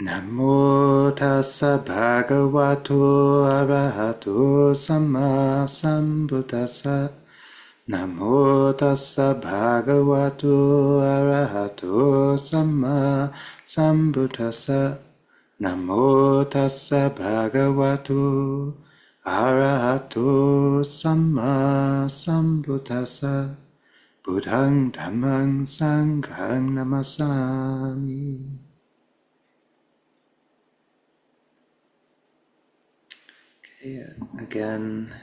Namo tassa bhagavato arahato samma sambuddhassa. Namo tassa bhagavato arahato samma sambuddhassa. Namo tassa bhagavato arahato samma sambuddhassa. Buddhang dhammang sanghang namasami. Again,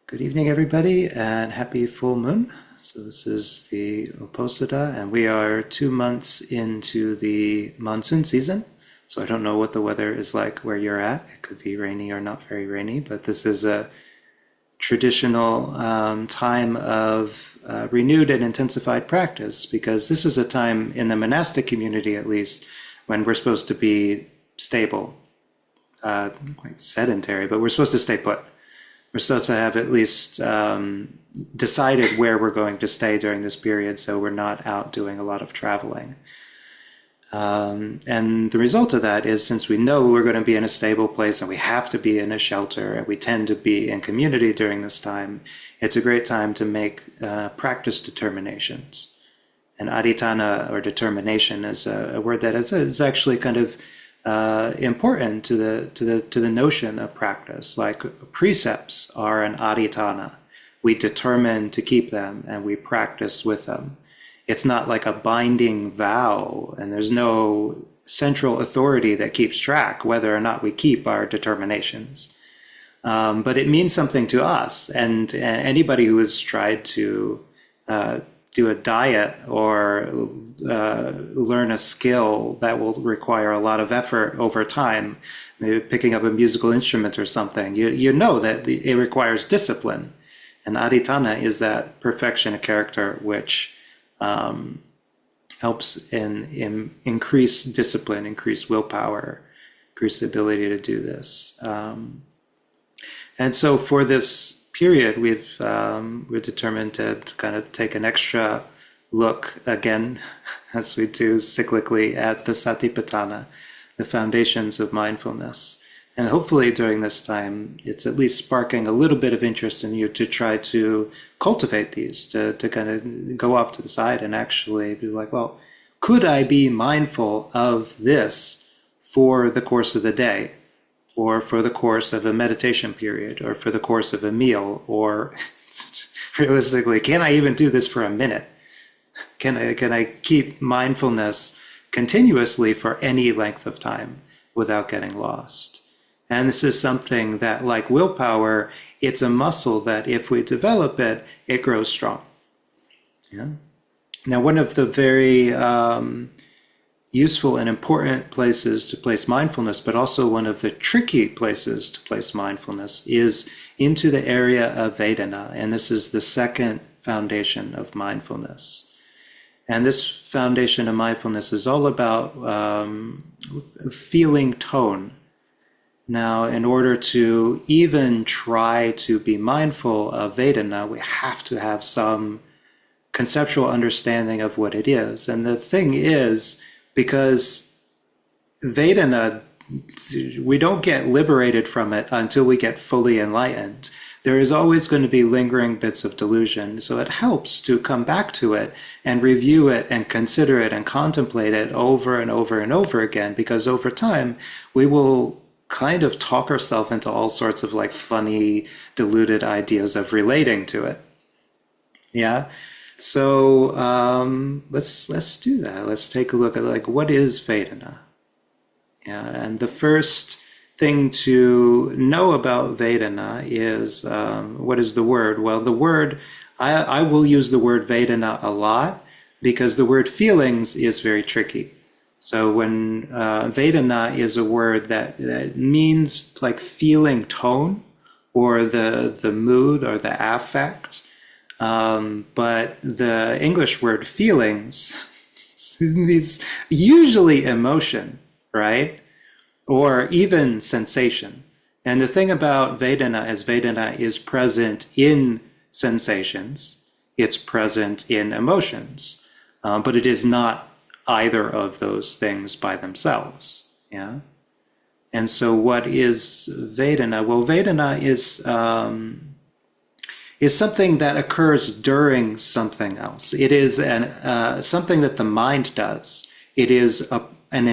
good evening everybody and happy full moon. So this is the Uposatha and we are 2 months into the monsoon season. So I don't know what the weather is like where you're at. It could be rainy or not very rainy, but this is a traditional time of renewed and intensified practice, because this is a time in the monastic community at least when we're supposed to be stable. Quite sedentary, but we're supposed to stay put. We're supposed to have at least decided where we're going to stay during this period, so we're not out doing a lot of traveling. And the result of that is, since we know we're going to be in a stable place and we have to be in a shelter and we tend to be in community during this time, it's a great time to make practice determinations. And adhitthana, or determination, is a word that is actually kind of important to the notion of practice. Like precepts are an adhitthana. We determine to keep them and we practice with them. It's not like a binding vow, and there's no central authority that keeps track whether or not we keep our determinations. But it means something to us, and anybody who has tried to do a diet or learn a skill that will require a lot of effort over time, maybe picking up a musical instrument or something, you know that it requires discipline. And adhitthana is that perfection of character which helps in increase discipline, increase willpower, increase the ability to do this. And so for this period, we're determined to kind of take an extra look again, as we do cyclically, at the Satipatthana, the foundations of mindfulness. And hopefully during this time, it's at least sparking a little bit of interest in you to try to cultivate these, to kind of go off to the side and actually be like, well, could I be mindful of this for the course of the day, or for the course of a meditation period, or for the course of a meal, or realistically, can I even do this for a minute? Can I keep mindfulness continuously for any length of time without getting lost? And this is something that, like willpower, it's a muscle that if we develop it, it grows strong. Yeah. Now, one of the very useful and important places to place mindfulness, but also one of the tricky places to place mindfulness, is into the area of Vedanā. And this is the second foundation of mindfulness. And this foundation of mindfulness is all about feeling tone. Now, in order to even try to be mindful of Vedanā, we have to have some conceptual understanding of what it is. And the thing is, because Vedanā, we don't get liberated from it until we get fully enlightened. There is always going to be lingering bits of delusion. So it helps to come back to it and review it and consider it and contemplate it over and over and over again, because over time we will kind of talk ourselves into all sorts of like funny, deluded ideas of relating to it. Yeah. So let's do that. Let's take a look at like, what is Vedanā? Yeah, and the first thing to know about Vedanā is, what is the word? Well, the word, I will use the word Vedanā a lot because the word feelings is very tricky. So when Vedanā is a word that means like feeling tone or the mood or the affect, but the English word feelings is usually emotion, right? Or even sensation. And the thing about Vedana is present in sensations, it's present in emotions, but it is not either of those things by themselves. Yeah. And so what is Vedana? Well, Vedana is something that occurs during something else. It is something that the mind does. It is an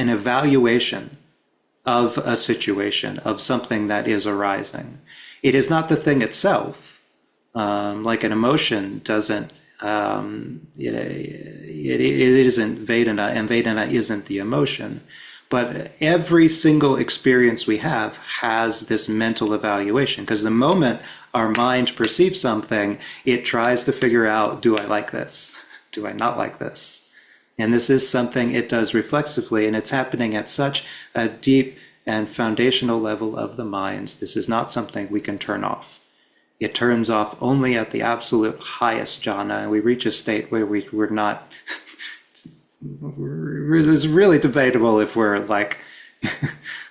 evaluation of a situation, of something that is arising. It is not the thing itself. Like an emotion doesn't, it isn't Vedana, and Vedana isn't the emotion. But every single experience we have has this mental evaluation, because the moment our mind perceives something, it tries to figure out, do I like this? Do I not like this? And this is something it does reflexively, and it's happening at such a deep and foundational level of the mind. This is not something we can turn off. It turns off only at the absolute highest jhana, and we reach a state where we're not... It's really debatable if we're like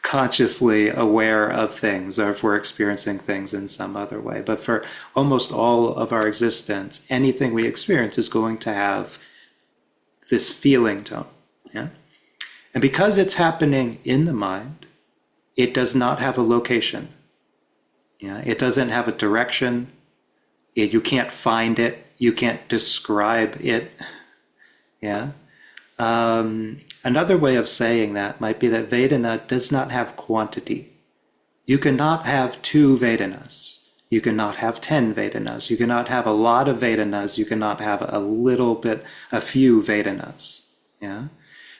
consciously aware of things or if we're experiencing things in some other way. But for almost all of our existence, anything we experience is going to have this feeling tone. Yeah? And because it's happening in the mind, it does not have a location. Yeah? It doesn't have a direction. You can't find it. You can't describe it. Yeah? Another way of saying that might be that Vedana does not have quantity. You cannot have 2 Vedanas. You cannot have 10 Vedanas. You cannot have a lot of Vedanas. You cannot have a few Vedanas. Yeah?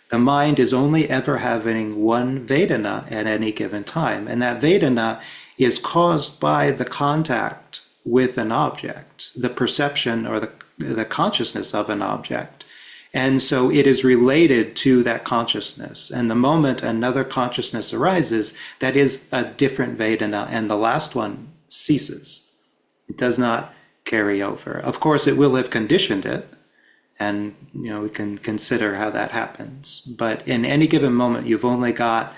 The mind is only ever having one Vedana at any given time. And that Vedana is caused by the contact with an object, the perception or the consciousness of an object. And so it is related to that consciousness. And the moment another consciousness arises, that is a different Vedana, and the last one ceases. It does not carry over. Of course, it will have conditioned it, and we can consider how that happens. But in any given moment, you've only got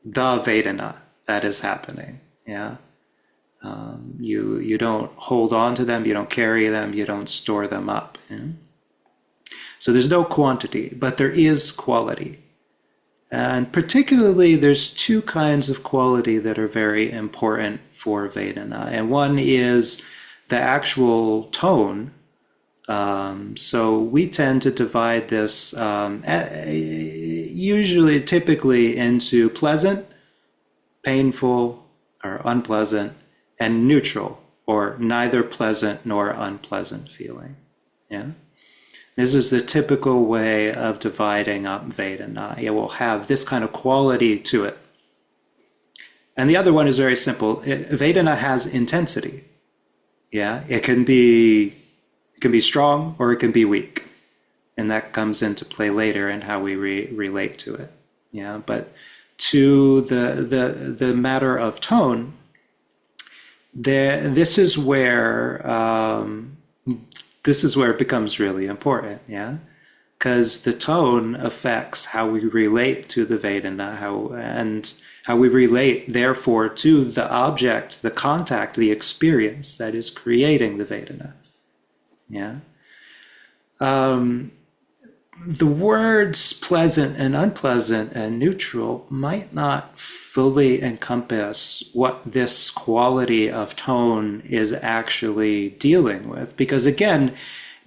the Vedana that is happening. Yeah, you don't hold on to them, you don't carry them, you don't store them up. Yeah? So there's no quantity, but there is quality. And particularly, there's 2 kinds of quality that are very important for Vedana. And one is the actual tone. So we tend to divide this typically into pleasant, painful, or unpleasant, and neutral, or neither pleasant nor unpleasant feeling. Yeah? This is the typical way of dividing up Vedana. It will have this kind of quality to it. And the other one is very simple. Vedana has intensity. Yeah, it can be strong or it can be weak, and that comes into play later in how we relate to it. Yeah, but to the matter of tone, this is where it becomes really important, yeah? Because the tone affects how we relate to the Vedana, and how we relate, therefore, to the object, the contact, the experience that is creating the Vedana, yeah? The words pleasant and unpleasant and neutral might not fully encompass what this quality of tone is actually dealing with. Because again,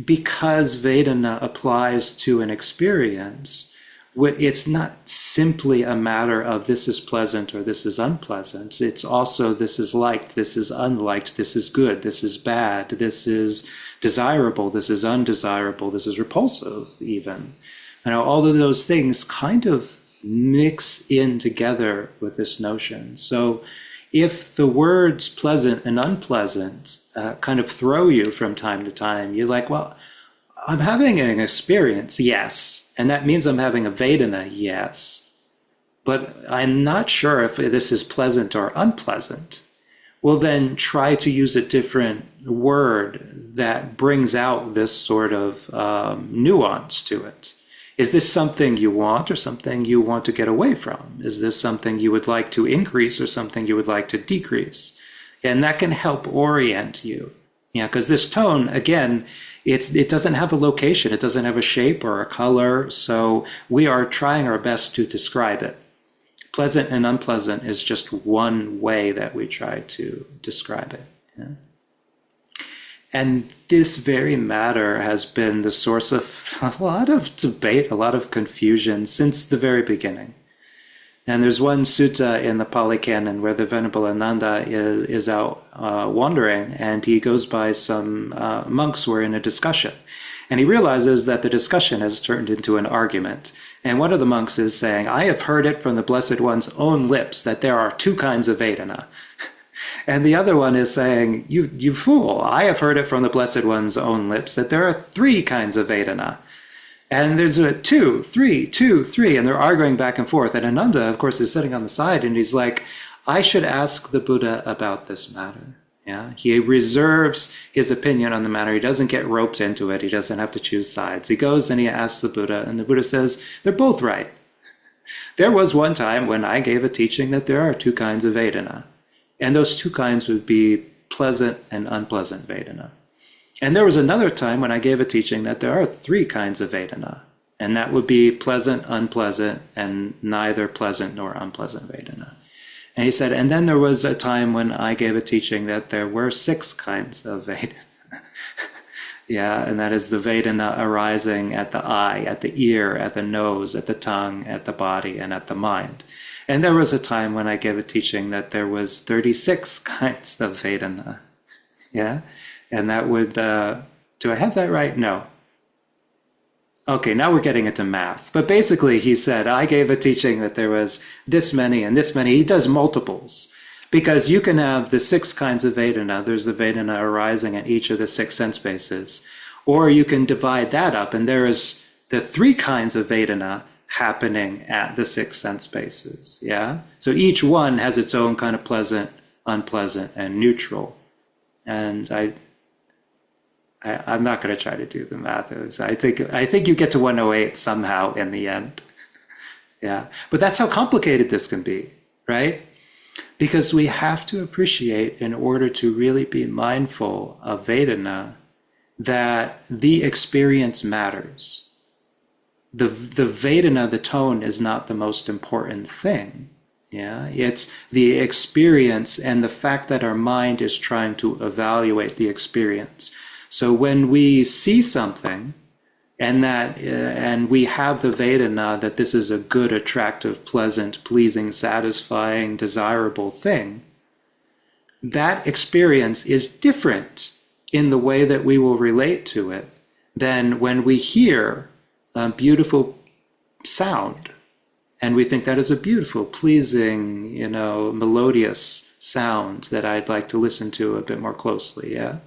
because Vedana applies to an experience, it's not simply a matter of this is pleasant or this is unpleasant. It's also this is liked, this is unliked, this is good, this is bad, this is desirable, this is undesirable, this is repulsive even. All of those things kind of mix in together with this notion. So if the words pleasant and unpleasant kind of throw you from time to time, you're like, well, I'm having an experience, yes. And that means I'm having a Vedana, yes. But I'm not sure if this is pleasant or unpleasant. Well, then try to use a different word that brings out this sort of nuance to it. Is this something you want or something you want to get away from? Is this something you would like to increase or something you would like to decrease? And that can help orient you. Yeah, because this tone, again, it doesn't have a location, it doesn't have a shape or a color, so we are trying our best to describe it. Pleasant and unpleasant is just one way that we try to describe it. Yeah? And this very matter has been the source of a lot of debate, a lot of confusion since the very beginning. And there's one sutta in the Pali Canon where the Venerable Ananda is out wandering, and he goes by some monks who are in a discussion. And he realizes that the discussion has turned into an argument. And one of the monks is saying, I have heard it from the Blessed One's own lips that there are two kinds of Vedana. And the other one is saying, you fool, I have heard it from the Blessed One's own lips that there are three kinds of Vedana. And there's a 2, 3, 2, 3, and they're arguing back and forth. And Ananda, of course, is sitting on the side, and he's like, I should ask the Buddha about this matter. Yeah, he reserves his opinion on the matter. He doesn't get roped into it. He doesn't have to choose sides. He goes and he asks the Buddha, and the Buddha says, they're both right. There was one time when I gave a teaching that there are two kinds of Vedana, and those two kinds would be pleasant and unpleasant Vedana. And there was another time when I gave a teaching that there are three kinds of Vedana, and that would be pleasant, unpleasant, and neither pleasant nor unpleasant Vedana. And he said, and then there was a time when I gave a teaching that there were 6 kinds of Vedana. Yeah, and that is the Vedana arising at the eye, at the ear, at the nose, at the tongue, at the body, and at the mind. And there was a time when I gave a teaching that there was 36 kinds of Vedana. Yeah? And that would, do I have that right? No. Okay, now we're getting into math. But basically he said, I gave a teaching that there was this many and this many. He does multiples. Because you can have the 6 kinds of Vedana. There's the Vedana arising at each of the 6 sense bases. Or you can divide that up, and there is the 3 kinds of Vedana happening at the 6 sense bases. Yeah? So each one has its own kind of pleasant, unpleasant, and neutral. And I'm not going to try to do the math. I think you get to 108 somehow in the end. Yeah, but that's how complicated this can be, right? Because we have to appreciate, in order to really be mindful of Vedana, that the experience matters. The Vedana, the tone, is not the most important thing. Yeah, it's the experience and the fact that our mind is trying to evaluate the experience. So when we see something and we have the Vedana that this is a good, attractive, pleasant, pleasing, satisfying, desirable thing, that experience is different in the way that we will relate to it than when we hear a beautiful sound and we think that is a beautiful, pleasing, melodious sound that I'd like to listen to a bit more closely. Yeah.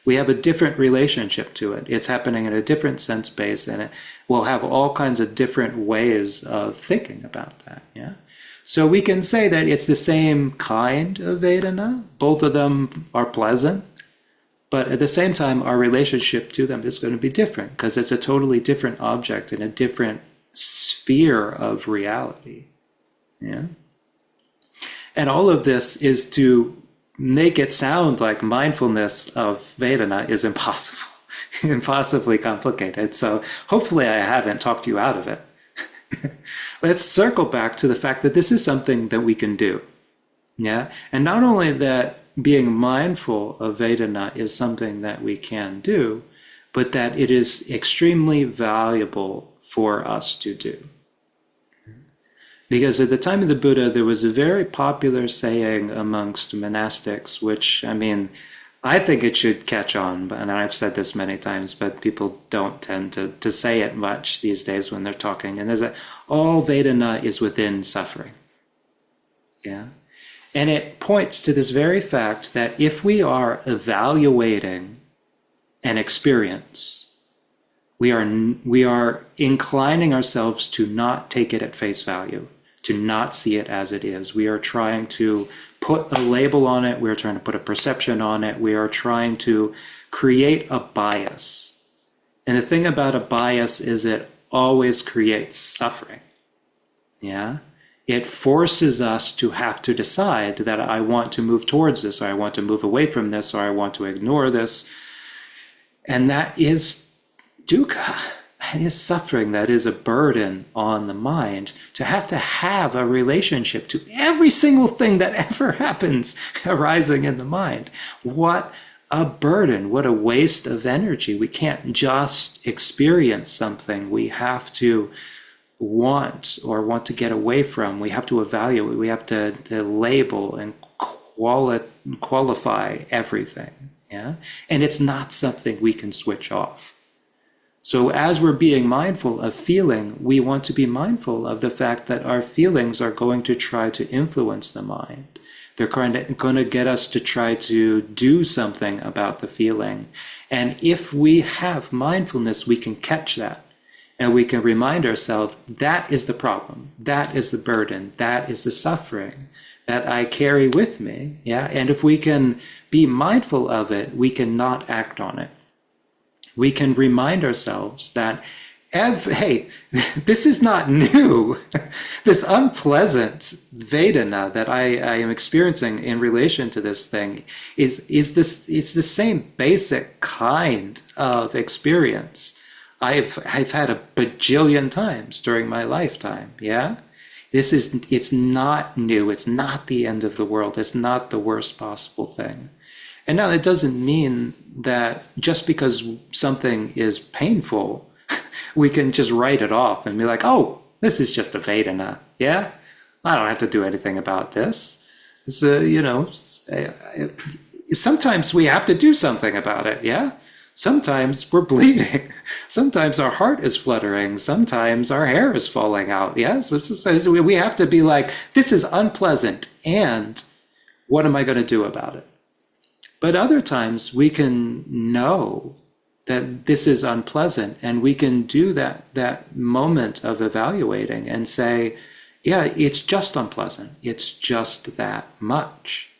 We have a different relationship to it. It's happening in a different sense base, and it will have all kinds of different ways of thinking about that. Yeah. So we can say that it's the same kind of Vedana. Both of them are pleasant, but at the same time, our relationship to them is going to be different because it's a totally different object in a different sphere of reality. Yeah. And all of this is to make it sound like mindfulness of Vedana is impossibly complicated. So hopefully I haven't talked you out of it. Let's circle back to the fact that this is something that we can do. Yeah. And not only that being mindful of Vedana is something that we can do, but that it is extremely valuable for us to do. Because at the time of the Buddha, there was a very popular saying amongst monastics, which, I think it should catch on, and I've said this many times, but people don't tend to say it much these days when they're talking. And there's all Vedana is within suffering. Yeah. And it points to this very fact that if we are evaluating an experience, we are inclining ourselves to not take it at face value, to not see it as it is. We are trying to put a label on it. We're trying to put a perception on it. We are trying to create a bias. And the thing about a bias is it always creates suffering. Yeah? It forces us to have to decide that I want to move towards this, or I want to move away from this, or I want to ignore this. And that is dukkha. That is suffering. That is a burden on the mind to have a relationship to every single thing that ever happens arising in the mind. What a burden. What a waste of energy. We can't just experience something. We have to want to get away from. We have to evaluate. We have to label and qualify everything. Yeah? And it's not something we can switch off. So as we're being mindful of feeling, we want to be mindful of the fact that our feelings are going to try to influence the mind. They're going to get us to try to do something about the feeling. And if we have mindfulness, we can catch that. And we can remind ourselves, that is the problem. That is the burden. That is the suffering that I carry with me. Yeah. And if we can be mindful of it, we can not act on it. We can remind ourselves that, hey, this is not new. This unpleasant Vedana that I am experiencing in relation to this thing is the same basic kind of experience I've had a bajillion times during my lifetime. Yeah, it's not new. It's not the end of the world. It's not the worst possible thing. And now that doesn't mean that just because something is painful, we can just write it off and be like, oh, this is just a Vedana. Yeah, I don't have to do anything about this. Sometimes we have to do something about it. Yeah. Sometimes we're bleeding. Sometimes our heart is fluttering. Sometimes our hair is falling out. Yes. Yeah? Sometimes we have to be like, this is unpleasant. And what am I going to do about it? But other times we can know that this is unpleasant, and we can do that moment of evaluating and say, yeah, it's just unpleasant. It's just that much.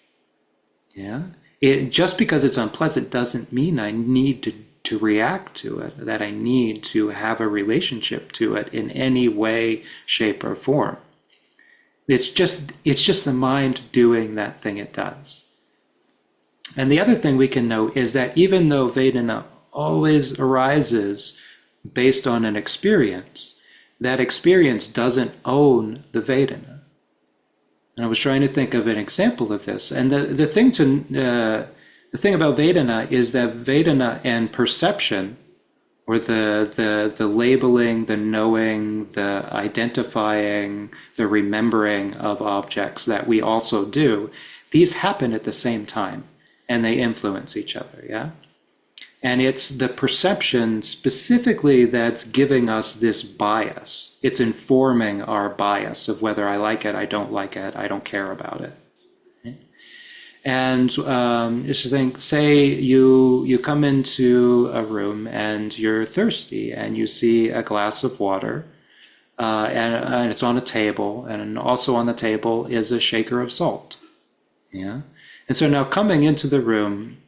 Yeah. Just because it's unpleasant doesn't mean I need to react to it, that I need to have a relationship to it in any way, shape, or form. It's just the mind doing that thing it does. And the other thing we can know is that even though Vedana always arises based on an experience, that experience doesn't own the Vedana. And I was trying to think of an example of this. And the thing about Vedana is that Vedana and perception, or the labeling, the knowing, the identifying, the remembering of objects that we also do, these happen at the same time. And they influence each other, yeah? And it's the perception specifically that's giving us this bias. It's informing our bias of whether I like it, I don't like it, I don't care about it. Okay? And just think, say you come into a room and you're thirsty and you see a glass of water and it's on a table, and also on the table is a shaker of salt, yeah? And so now coming into the room,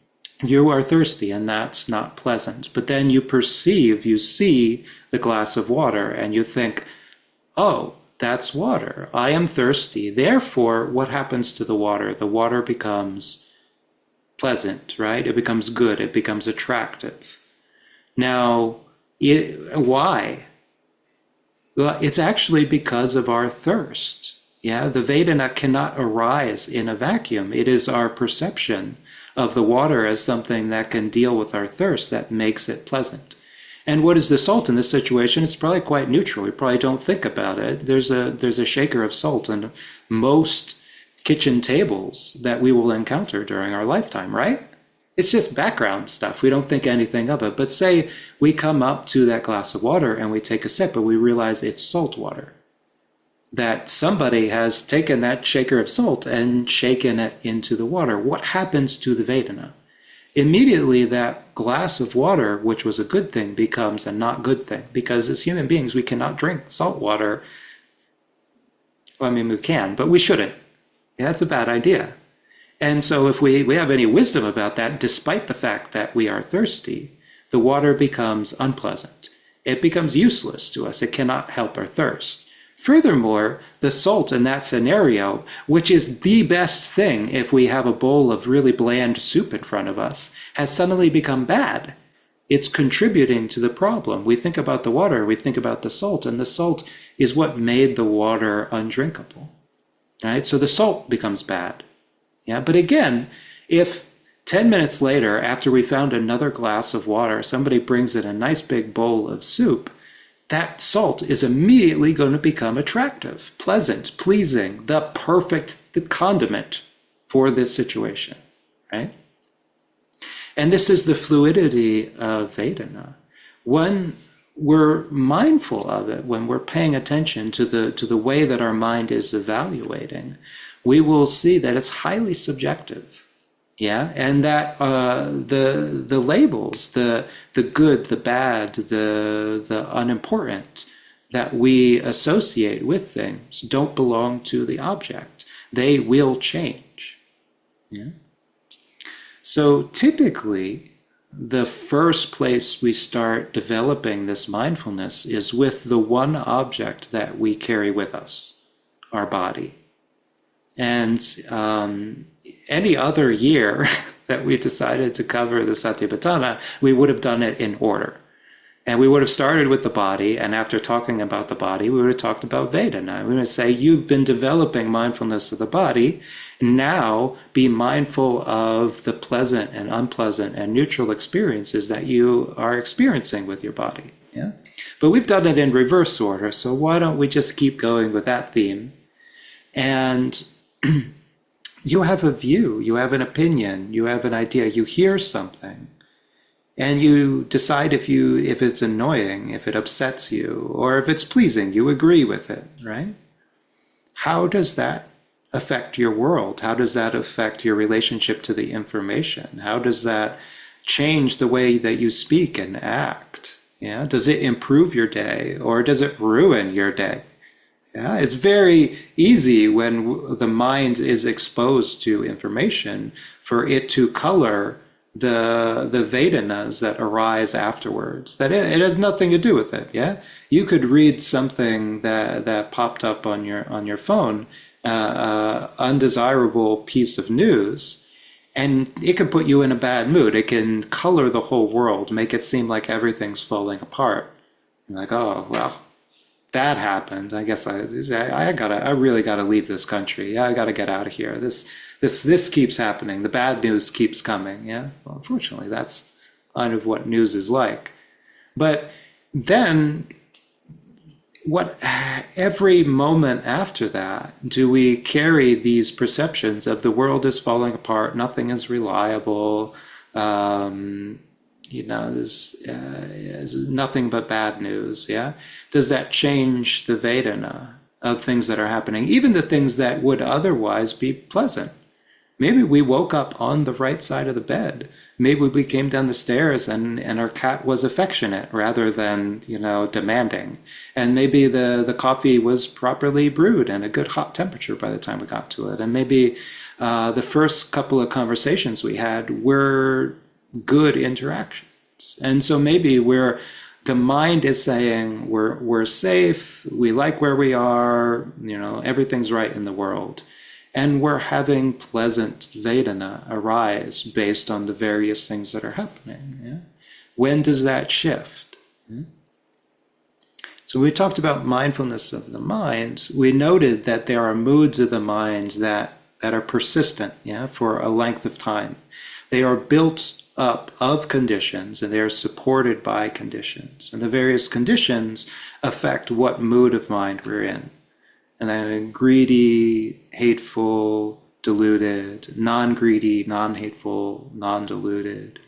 you are thirsty, and that's not pleasant. But then you see the glass of water, and you think, oh, that's water. I am thirsty. Therefore, what happens to the water? The water becomes pleasant, right? It becomes good. It becomes attractive. Now, why? Well, it's actually because of our thirst. Yeah, the Vedana cannot arise in a vacuum. It is our perception of the water as something that can deal with our thirst that makes it pleasant. And what is the salt in this situation? It's probably quite neutral. We probably don't think about it. There's a shaker of salt on most kitchen tables that we will encounter during our lifetime, right? It's just background stuff. We don't think anything of it. But say we come up to that glass of water and we take a sip, but we realize it's salt water. That somebody has taken that shaker of salt and shaken it into the water. What happens to the Vedana? Immediately that glass of water, which was a good thing, becomes a not good thing. Because as human beings, we cannot drink salt water. Well, I mean, we can, but we shouldn't. Yeah, that's a bad idea. And so if we have any wisdom about that, despite the fact that we are thirsty, the water becomes unpleasant. It becomes useless to us. It cannot help our thirst. Furthermore, the salt in that scenario, which is the best thing if we have a bowl of really bland soup in front of us, has suddenly become bad. It's contributing to the problem. We think about the water, we think about the salt, and the salt is what made the water undrinkable, right? So the salt becomes bad. Yeah, but again, if 10 minutes later, after we found another glass of water, somebody brings in a nice big bowl of soup, that salt is immediately going to become attractive, pleasant, pleasing, the perfect condiment for this situation, right? And this is the fluidity of Vedana. When we're mindful of it, when we're paying attention to the way that our mind is evaluating, we will see that it's highly subjective. Yeah, and that the labels, the good, the bad, the unimportant that we associate with things don't belong to the object. They will change. Yeah. So typically, the first place we start developing this mindfulness is with the one object that we carry with us, our body. And any other year that we decided to cover the Satipatthana, we would have done it in order. And we would have started with the body, and after talking about the body, we would have talked about Vedana. We would say, you've been developing mindfulness of the body, now be mindful of the pleasant and unpleasant and neutral experiences that you are experiencing with your body. Yeah? But we've done it in reverse order, so why don't we just keep going with that theme? And you have a view, you have an opinion, you have an idea, you hear something, and you decide if it's annoying, if it upsets you, or if it's pleasing, you agree with it, right? How does that affect your world? How does that affect your relationship to the information? How does that change the way that you speak and act? Yeah? Does it improve your day, or does it ruin your day? Yeah, it's very easy when the mind is exposed to information for it to color the Vedanas that arise afterwards. That it has nothing to do with it. Yeah, you could read something that popped up on your phone, undesirable piece of news, and it can put you in a bad mood. It can color the whole world, make it seem like everything's falling apart. You're like, oh well. That happened. I guess I really gotta leave this country. Yeah, I gotta get out of here. This keeps happening. The bad news keeps coming. Yeah. Well, unfortunately, that's kind of what news is like. But then, every moment after that, do we carry these perceptions of the world is falling apart, nothing is reliable, there's nothing but bad news, yeah? Does that change the Vedana of things that are happening, even the things that would otherwise be pleasant? Maybe we woke up on the right side of the bed. Maybe we came down the stairs and our cat was affectionate rather than, demanding. And maybe the coffee was properly brewed and a good hot temperature by the time we got to it. And maybe the first couple of conversations we had were good interactions. And so maybe the mind is saying we're safe, we like where we are, everything's right in the world. And we're having pleasant Vedana arise based on the various things that are happening. Yeah? When does that shift? Yeah? So we talked about mindfulness of the mind. We noted that there are moods of the mind that are persistent, yeah, for a length of time. They are built up of conditions, and they are supported by conditions. And the various conditions affect what mood of mind we're in. And then greedy, hateful, deluded, non-greedy, non-hateful, non-deluded.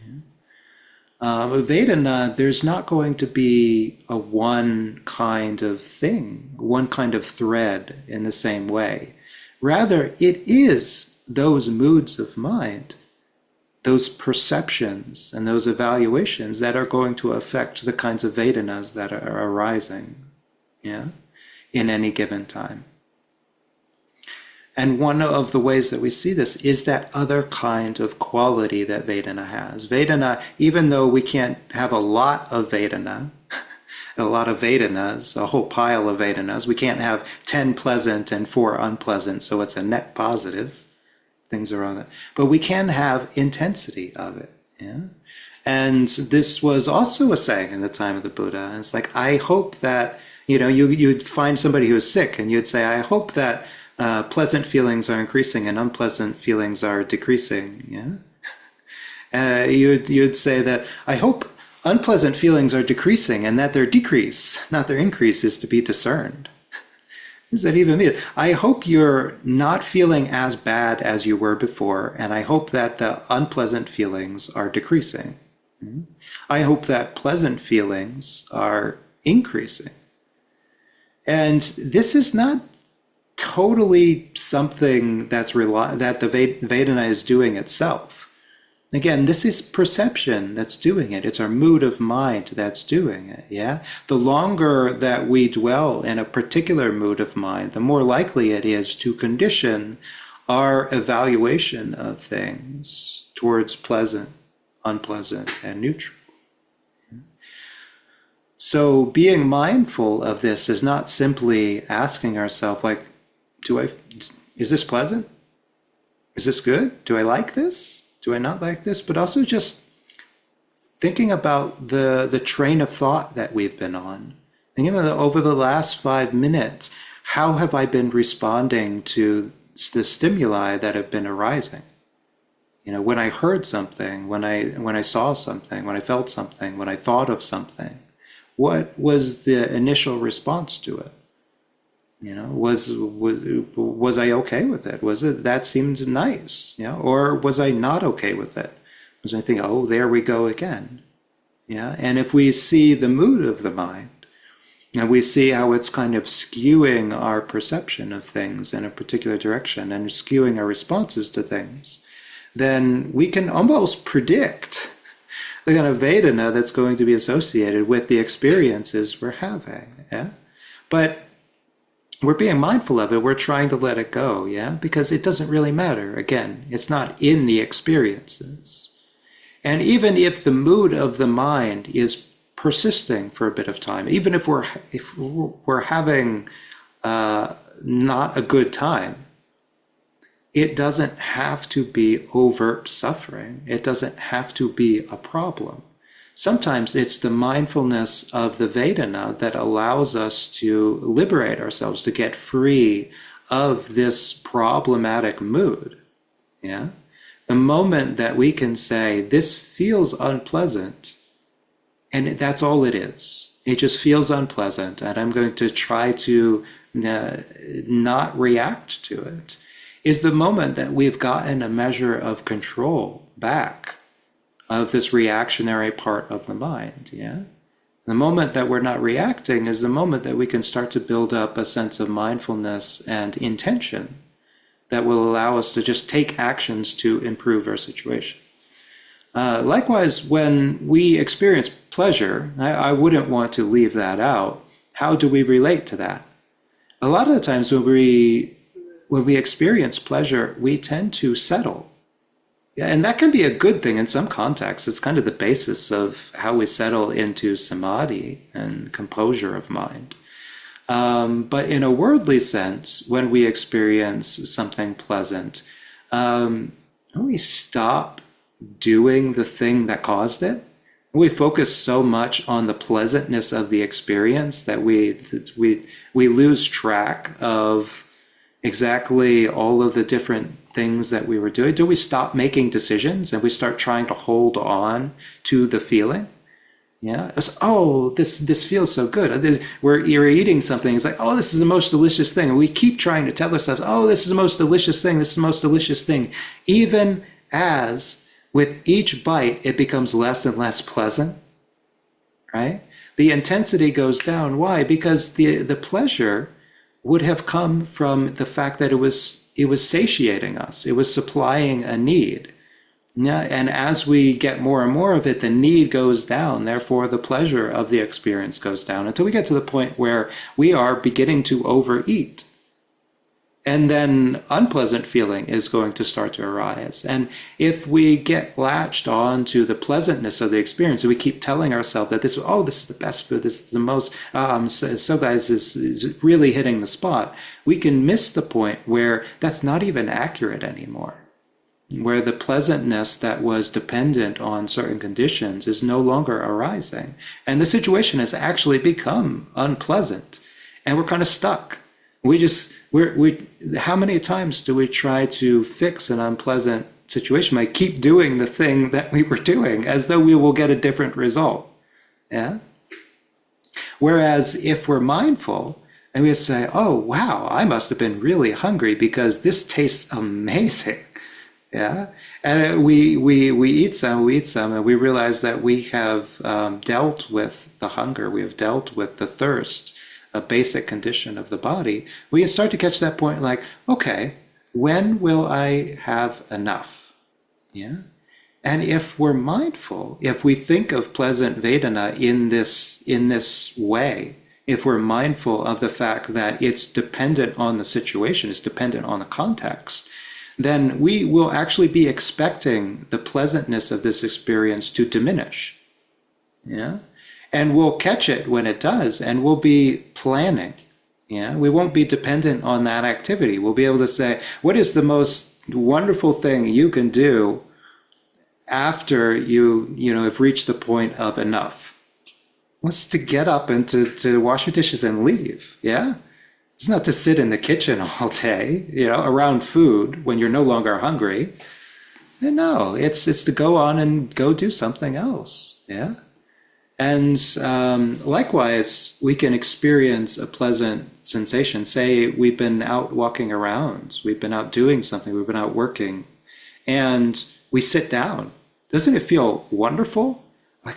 Yeah? With Vedana, there's not going to be a one kind of thing, one kind of thread in the same way. Rather, it is those moods of mind, those perceptions and those evaluations that are going to affect the kinds of Vedanas that are arising, yeah, in any given time. And one of the ways that we see this is that other kind of quality that Vedana has. Vedana, even though we can't have a lot of Vedana, a lot of Vedanas, a whole pile of Vedanas, we can't have 10 pleasant and 4 unpleasant, so it's a net positive. Things around that, but we can have intensity of it, yeah. And this was also a saying in the time of the Buddha. It's like, I hope that, you'd find somebody who is sick and you'd say, I hope that pleasant feelings are increasing and unpleasant feelings are decreasing. Yeah. You'd say that, I hope unpleasant feelings are decreasing and that their decrease, not their increase, is to be discerned. What does that even mean? I hope you're not feeling as bad as you were before, and I hope that the unpleasant feelings are decreasing. I hope that pleasant feelings are increasing. And this is not totally something that the Vedana is doing itself. Again, this is perception that's doing it. It's our mood of mind that's doing it, yeah? The longer that we dwell in a particular mood of mind, the more likely it is to condition our evaluation of things towards pleasant, unpleasant, and neutral. So being mindful of this is not simply asking ourselves, like, is this pleasant? Is this good? Do I like this? Do I not like this? But also just thinking about the train of thought that we've been on. Thinking about over the last 5 minutes, how have I been responding to the stimuli that have been arising? When I heard something, when I saw something, when I felt something, when I thought of something, what was the initial response to it? Was I okay with it? Was it that seemed nice? Or was I not okay with it? Was I thinking, oh, there we go again? Yeah. And if we see the mood of the mind, and we see how it's kind of skewing our perception of things in a particular direction and skewing our responses to things, then we can almost predict the kind of Vedana that's going to be associated with the experiences we're having. Yeah. But we're being mindful of it. We're trying to let it go, yeah? Because it doesn't really matter. Again, it's not in the experiences. And even if the mood of the mind is persisting for a bit of time, even if we're having not a good time, it doesn't have to be overt suffering. It doesn't have to be a problem. Sometimes it's the mindfulness of the Vedana that allows us to liberate ourselves, to get free of this problematic mood. Yeah? The moment that we can say, this feels unpleasant, and that's all it is. It just feels unpleasant, and I'm going to try to not react to it, is the moment that we've gotten a measure of control back of this reactionary part of the mind, yeah? The moment that we're not reacting is the moment that we can start to build up a sense of mindfulness and intention that will allow us to just take actions to improve our situation. Likewise, when we experience pleasure, I wouldn't want to leave that out. How do we relate to that? A lot of the times when we experience pleasure, we tend to settle. Yeah, and that can be a good thing in some contexts. It's kind of the basis of how we settle into samadhi and composure of mind. But in a worldly sense, when we experience something pleasant, we stop doing the thing that caused it. We focus so much on the pleasantness of the experience that we lose track of exactly all of the different things that we were doing. Do we stop making decisions and we start trying to hold on to the feeling? Yeah. It's, oh, this feels so good. You're eating something. It's like, oh, this is the most delicious thing. And we keep trying to tell ourselves, oh, this is the most delicious thing. This is the most delicious thing. Even as with each bite, it becomes less and less pleasant, right? The intensity goes down. Why? Because the pleasure would have come from the fact that it was satiating us. It was supplying a need. Yeah, and as we get more and more of it, the need goes down. Therefore, the pleasure of the experience goes down until we get to the point where we are beginning to overeat. And then unpleasant feeling is going to start to arise. And if we get latched on to the pleasantness of the experience, we keep telling ourselves that this is the best food, this is the most, so guys, this is really hitting the spot. We can miss the point where that's not even accurate anymore. where the pleasantness that was dependent on certain conditions is no longer arising. And the situation has actually become unpleasant. And we're kind of stuck. How many times do we try to fix an unpleasant situation by keep doing the thing that we were doing as though we will get a different result? Yeah. Whereas if we're mindful and we say, oh, wow, I must have been really hungry because this tastes amazing. Yeah. And we eat some, and we realize that we have dealt with the hunger, we have dealt with the thirst, a basic condition of the body. We can start to catch that point like, okay, when will I have enough? Yeah. And if we're mindful, if we think of pleasant Vedana in this way, if we're mindful of the fact that it's dependent on the situation, it's dependent on the context, then we will actually be expecting the pleasantness of this experience to diminish. Yeah? And we'll catch it when it does, and we'll be planning. Yeah? We won't be dependent on that activity. We'll be able to say, what is the most wonderful thing you can do after you have reached the point of enough? What's to get up and to wash your dishes and leave? Yeah? It's not to sit in the kitchen all day, around food when you're no longer hungry. And no, it's to go on and go do something else. Yeah? And likewise, we can experience a pleasant sensation. Say we've been out walking around, we've been out doing something, we've been out working, and we sit down. Doesn't it feel wonderful? Like,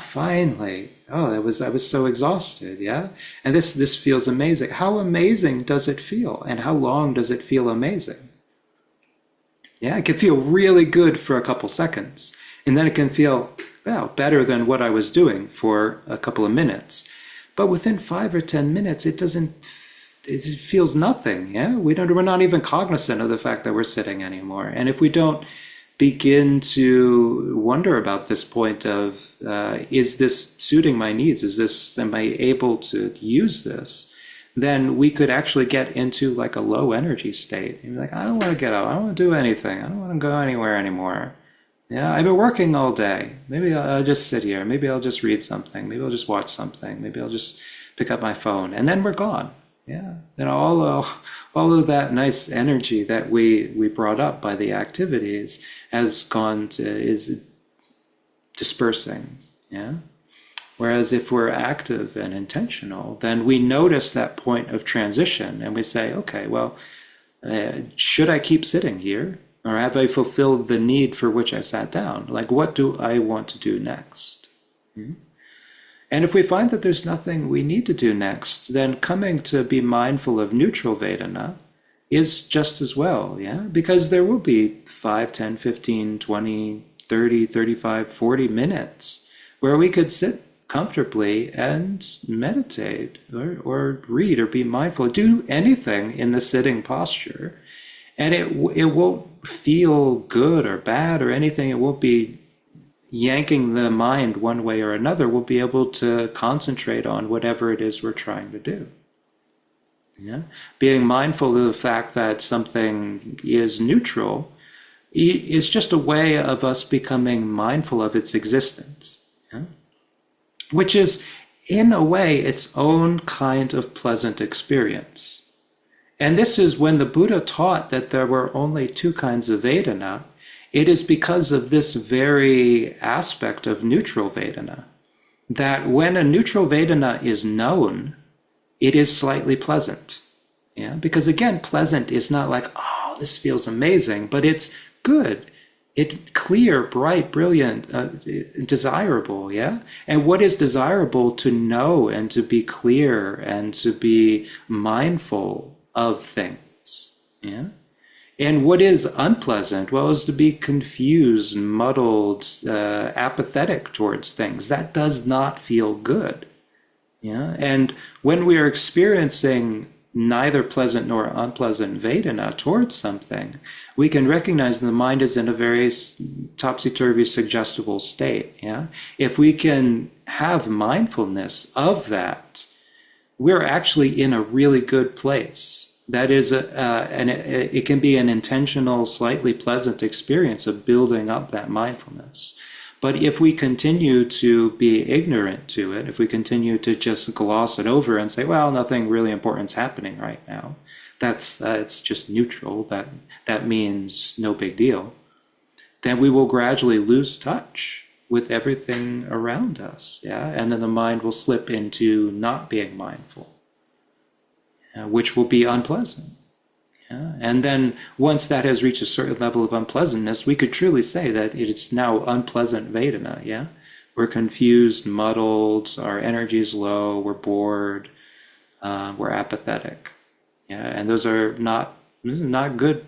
finally. I was so exhausted, yeah? And this feels amazing. How amazing does it feel? And how long does it feel amazing? Yeah, it can feel really good for a couple seconds. And then it can feel, better than what I was doing for a couple of minutes. But within 5 or 10 minutes, it feels nothing, yeah? We're not even cognizant of the fact that we're sitting anymore. And if we don't begin to wonder about this point of, is this suiting my needs? Am I able to use this? Then we could actually get into like a low energy state. And be like, I don't want to get up. I don't want to do anything. I don't want to go anywhere anymore. Yeah, I've been working all day. Maybe I'll just sit here. Maybe I'll just read something. Maybe I'll just watch something. Maybe I'll just pick up my phone. And then we're gone. Yeah, all of that nice energy that we brought up by the activities is dispersing. Yeah. Whereas if we're active and intentional, then we notice that point of transition and we say, okay, well, should I keep sitting here, or have I fulfilled the need for which I sat down? Like, what do I want to do next? Hmm? And if we find that there's nothing we need to do next, then coming to be mindful of neutral Vedana is just as well, yeah? Because there will be 5, 10, 15, 20, 30, 35, 40 minutes where we could sit comfortably and meditate or read or be mindful, do anything in the sitting posture. And it won't feel good or bad or anything. It won't be yanking the mind one way or another. We'll be able to concentrate on whatever it is we're trying to do. Yeah? Being mindful of the fact that something is neutral is just a way of us becoming mindful of its existence. Yeah? Which is, in a way, its own kind of pleasant experience. And this is when the Buddha taught that there were only 2 kinds of Vedana. It is because of this very aspect of neutral Vedana, that when a neutral Vedana is known, it is slightly pleasant. Yeah? Because again, pleasant is not like, oh, this feels amazing, but it's good. It's clear, bright, brilliant, desirable, yeah? And what is desirable to know and to be clear and to be mindful of things, yeah? And what is unpleasant? Well, is to be confused, muddled, apathetic towards things. That does not feel good. Yeah? And when we are experiencing neither pleasant nor unpleasant Vedana towards something, we can recognize the mind is in a very topsy-turvy, suggestible state. Yeah? If we can have mindfulness of that, we're actually in a really good place. That is it can be an intentional, slightly pleasant experience of building up that mindfulness. But if we continue to be ignorant to it, if we continue to just gloss it over and say, well, nothing really important's happening right now, that's it's just neutral, that means no big deal, then we will gradually lose touch with everything around us, yeah? And then the mind will slip into not being mindful, which will be unpleasant. Yeah? And then once that has reached a certain level of unpleasantness, we could truly say that it's now unpleasant Vedana, yeah? We're confused, muddled, our energy is low, we're bored, we're apathetic. Yeah? And those are not good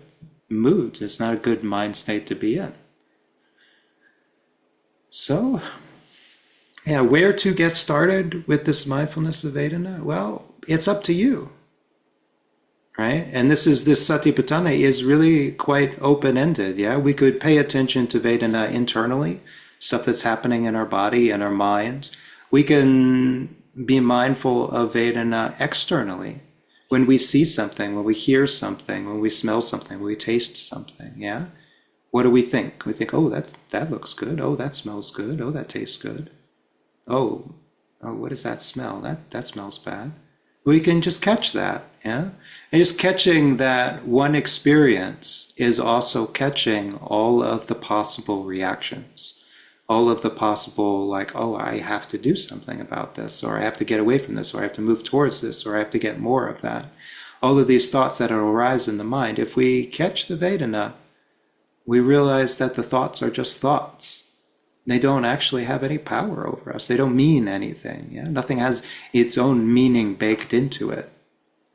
moods. It's not a good mind state to be in. So, yeah, where to get started with this mindfulness of Vedana? Well, it's up to you, right? And this Satipatthana is really quite open-ended, yeah? We could pay attention to Vedana internally, stuff that's happening in our body and our mind. We can be mindful of Vedana externally, when we see something, when we hear something, when we smell something, when we taste something, yeah? What do we think? We think, oh, that looks good. Oh, that smells good. Oh, that tastes good. Oh, what does that smell? That smells bad. We can just catch that, yeah? And just catching that one experience is also catching all of the possible reactions, all of the possible, like, oh, I have to do something about this, or I have to get away from this, or I have to move towards this, or I have to get more of that. All of these thoughts that arise in the mind, if we catch the Vedana, we realize that the thoughts are just thoughts. They don't actually have any power over us. They don't mean anything. Yeah? Nothing has its own meaning baked into it.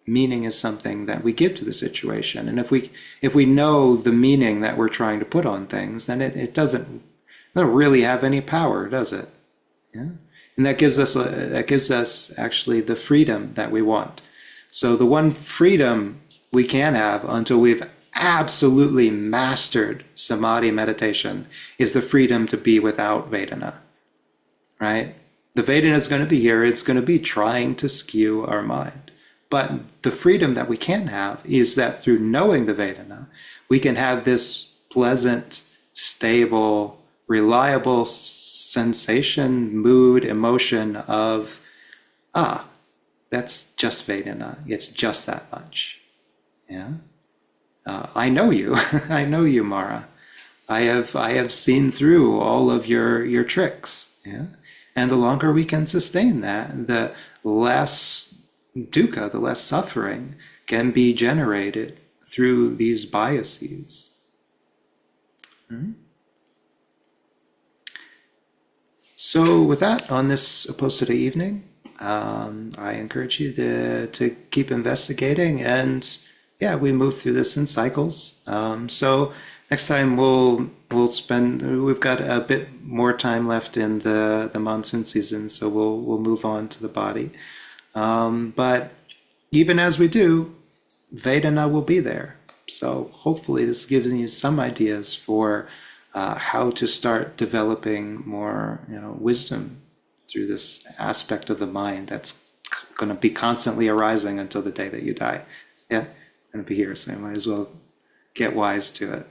Meaning is something that we give to the situation. And if we know the meaning that we're trying to put on things, then it doesn't really have any power, does it? Yeah? And that gives us actually the freedom that we want. So the one freedom we can have until we've absolutely mastered samadhi meditation is the freedom to be without Vedana, right? The Vedana is going to be here. It's going to be trying to skew our mind. But the freedom that we can have is that through knowing the Vedana, we can have this pleasant, stable, reliable sensation, mood, emotion of, that's just Vedana. It's just that much. Yeah. I know you. I know you, Mara. I have seen through all of your tricks. Yeah. And the longer we can sustain that, the less dukkha, the less suffering can be generated through these biases. Mm-hmm. So with that, on this Uposatha evening, I encourage you to keep investigating, and yeah, we move through this in cycles. So next time we've got a bit more time left in the monsoon season, so we'll move on to the body. But even as we do, Vedana will be there. So hopefully this gives you some ideas for how to start developing more, wisdom through this aspect of the mind that's going to be constantly arising until the day that you die. Yeah, going to be here, so I might as well get wise to it.